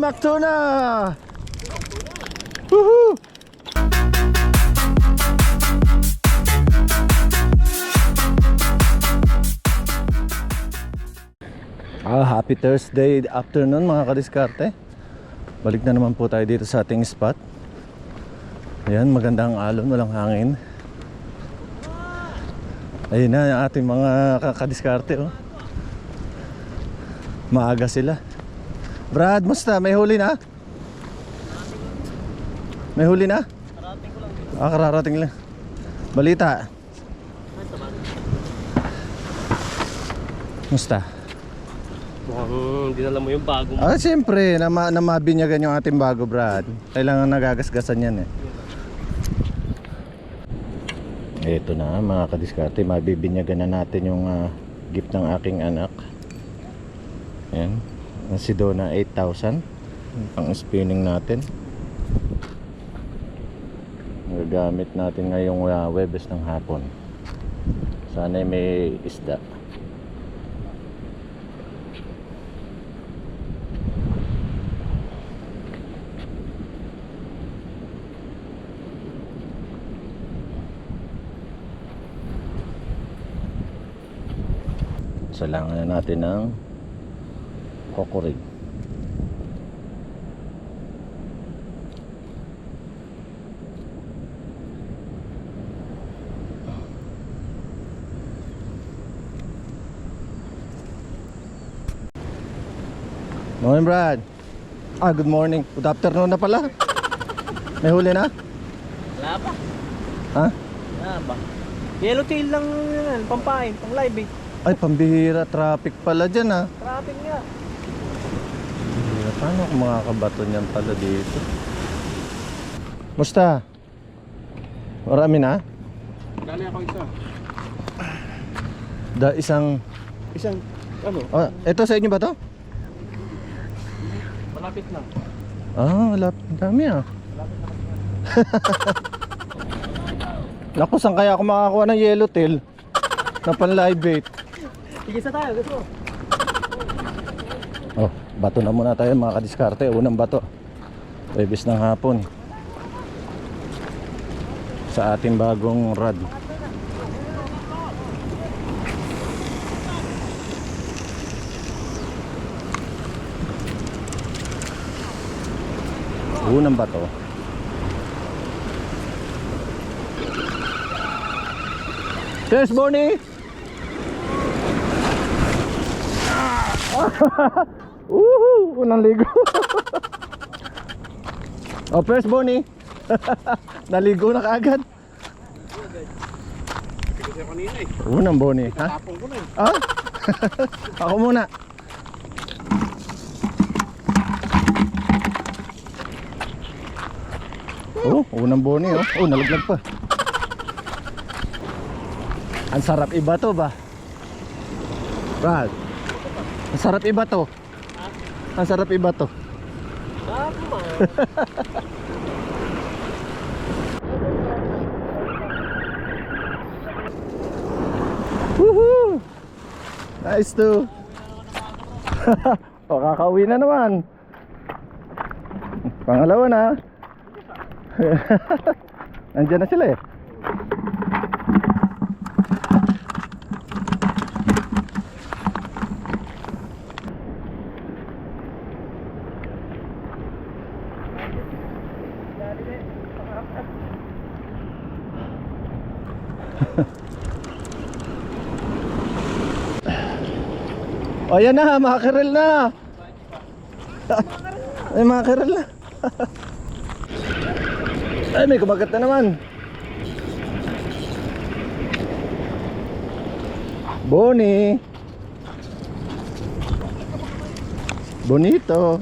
Mactuna! Woohoo! Happy Thursday afternoon mga kadiskarte. Balik na naman po tayo dito sa ating spot. Ayan, magandang alon, walang hangin. Ayun na yung ating mga kadiskarte, oh. Maaga sila. Brad, musta? May huli na? May huli na? Kararating ko lang. Kararating lang. Balita. Musta? Mukhang dinala mo yung bago mo. Siyempre, namabinyagan yung ating bago, Brad. Kailangan nagagasgasan yan eh. Ito na mga kadiskarte, mabibinyagan na natin yung gift ng aking anak. Ayan, ang Sedona 8,000 ang spinning natin. Gagamit natin ngayong Webes ng hapon. Sana may isda. Salangan na natin ng kokorig. Morning, Brad. Good morning. Good afternoon na pala. May huli na? Wala pa. Ha? Wala ba? Yellowtail lang yan, pampain, pang live eh. Ay, pambihira. Traffic pala dyan, ha? Traffic nga. Paano ako makakabato niyan pala dito? Musta? Marami na? Dali ako isa. Isang... Ano? Ito sa inyo ba to? Malapit na. Malapit. Dami, Naku, saan kaya ako makakuha ng yellowtail na pan live bait? Sige sa tayo, gusto. Bato na muna tayo mga kadiskarte. Unang bato, Webes ng hapon, sa ating bagong rod. Unang bato. Cheers, Bonnie! Woohoo! Unang ligo. First Bonnie. Naligo na kaagad. Unang Bonnie, ha? Ako muna. Unang Bonnie, nalaglag pa. Ang sarap iba to ba? Brad, ang sarap iba to. Ang sarap iba to. Woohoo! Nice to. Kakauwi na naman. Pangalawa na. Nandiyan na sila eh. Ayan na, makakirel na. Ay, makakirel na. Ay, may kumagat na naman. Bonnie. Bonito.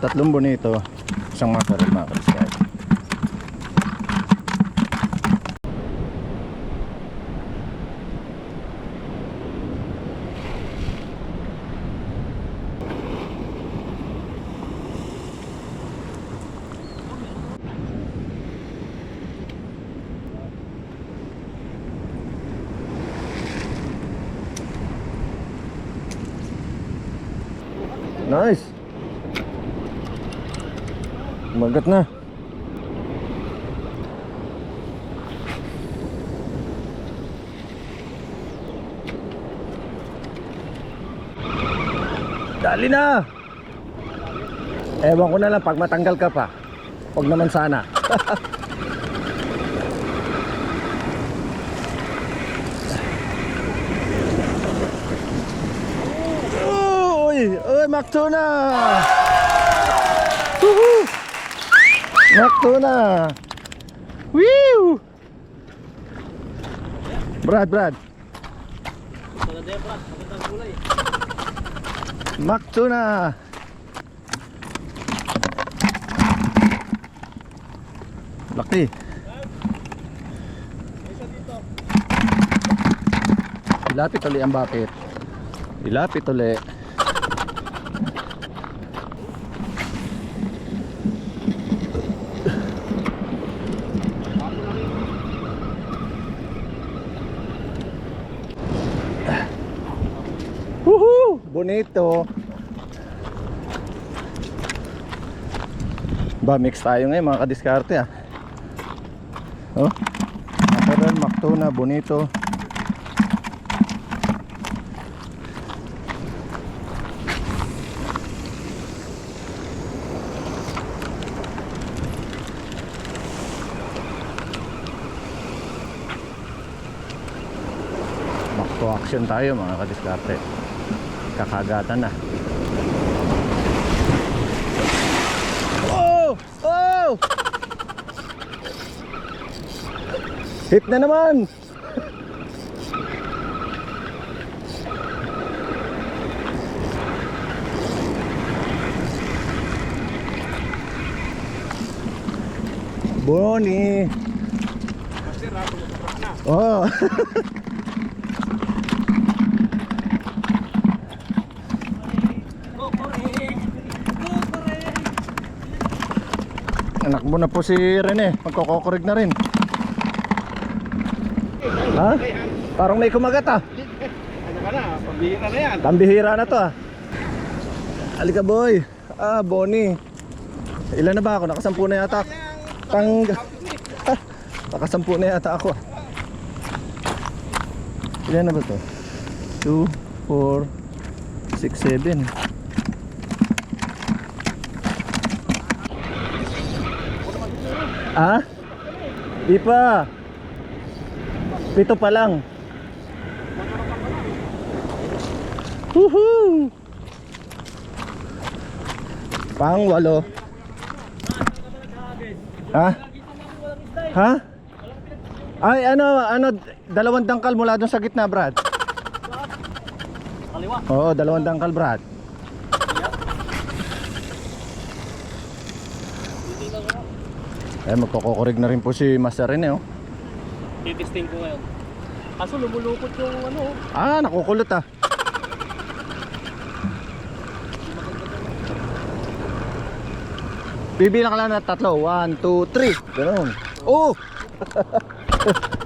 Tatlong bonito. Isang makakirel, makakirel. Nice. Magat na. Dali na. Ewan ko na lang pag matanggal ka pa. Huwag naman sana. Uy, uy, Maktuna. Woohoo! Maktuna. Woo! Brad. Maktuna. Laki. Ilapit ulit ang bakit. Ilapit ulit. Woohoo! Bonito. Ba, mix tayo ngayon mga kadiskarte ah. Oh. Mackerel, Maktuna, Bonito. Makto action tayo mga kadiskarte. Kakagatan na. Oh! Oh! Hit na naman. Boni. Oh. Anak mo na po si Rene, magkokokorek na rin. Ha? Parang may kumagat ah. Ano ka na? Pambihira na yan. Pambihira na to ah. Halika boy. Ah, Bonnie. Ilan na ba ako? Nakasampu na yata. Nakasampu na yata ako ah. Ilan na ba to? 2, 4, 6, 7. Ah? Di pa. 7 pa lang. Woohoo! Pang 8. Ha? Ha? Ay ano 2 dangkal mula doon sa gitna, Brad. Kaliwa. Oo, 2 dangkal, Brad. Magkokokorek na rin po si Master Rene oh. Titisting ko ngayon. Kaso lumulupot yung ano. Ah, nakukulot ah. Bibilang ka lang na 3. 1, 2, 3. Ganun. Oh!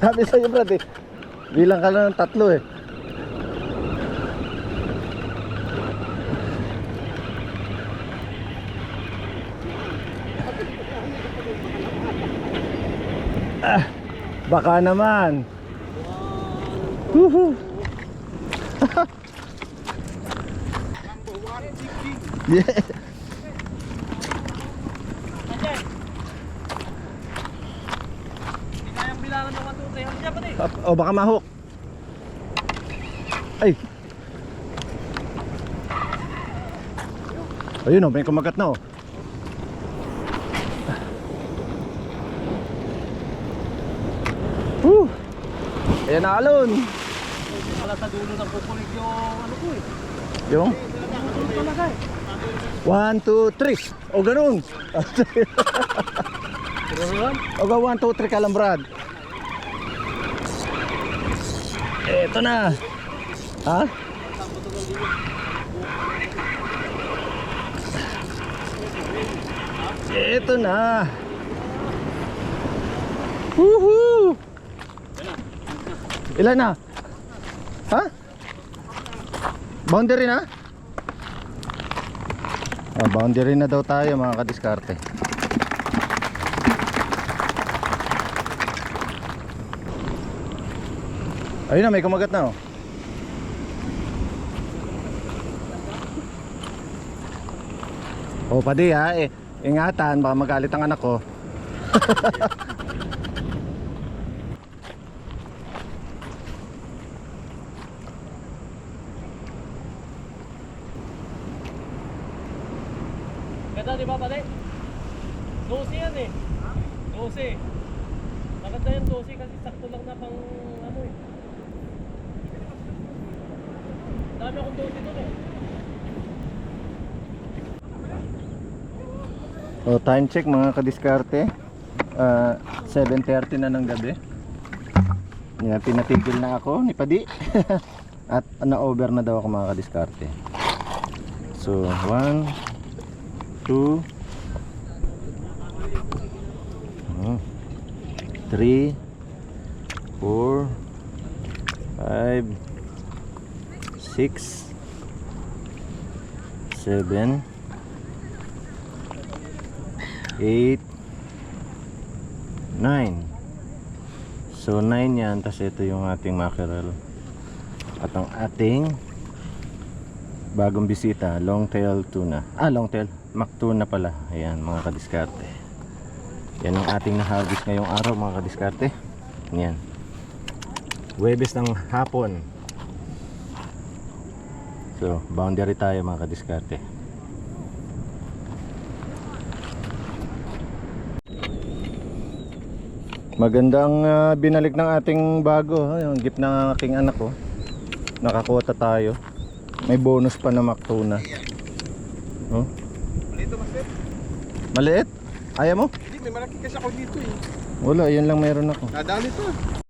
Sabi sa'yo, Brad eh. Bilang ka lang ng 3 eh. Ah, baka naman. Woohoo! Yeah. Hindi kayang bilangan ng 1, 2, 3. Ano dyan pati? O baka mahok. Ay. Ayun oh, may kumagat na oh. Ayan na alon. Wala sa dulo ng kukulig yung ano ko eh. Yung Talaga eh. 1, 2, 3. O ganun. O ba 1, 2, 3 ka lang, Brad. Eto na. Ha? Eto na. Woohoo! Ilan na? Ha? Boundary na? Boundary na daw tayo mga kadiskarte. Ayun na, may kumagat na oh. Oh, padi ha, ingatan, baka magalit ang anak ko. Ganda di ba pare? 12 yan eh. 12. Maganda yung 12 kasi sakto lang na pang ano eh. Dami akong 12 doon eh. Oh, time check mga kadiskarte. 7:30 na ng gabi. Yan, pinatigil na ako ni Padi. At na-over na daw ako mga kadiskarte. So, 1 2 3 4 5 6 7 8 9. So 9 yan, tas ito yung ating mackerel. At ang ating bagong bisita, longtail tuna. Longtail, mac tuna pala. Ayan mga kadiskarte. Yan ang ating na-harvest ngayong araw mga kadiskarte. Yan. Huwebes ng hapon. So, boundary tayo mga kadiskarte. Magandang binalik ng ating bago, yung gift ng aking anak ko. Nakakuha tayo. May bonus pa na mac tuna. Oh. Maliit master. Maliit? Ayaw mo? Hindi, may malaki kasi ako dito eh. Wala, yun lang meron ako. Nadali to.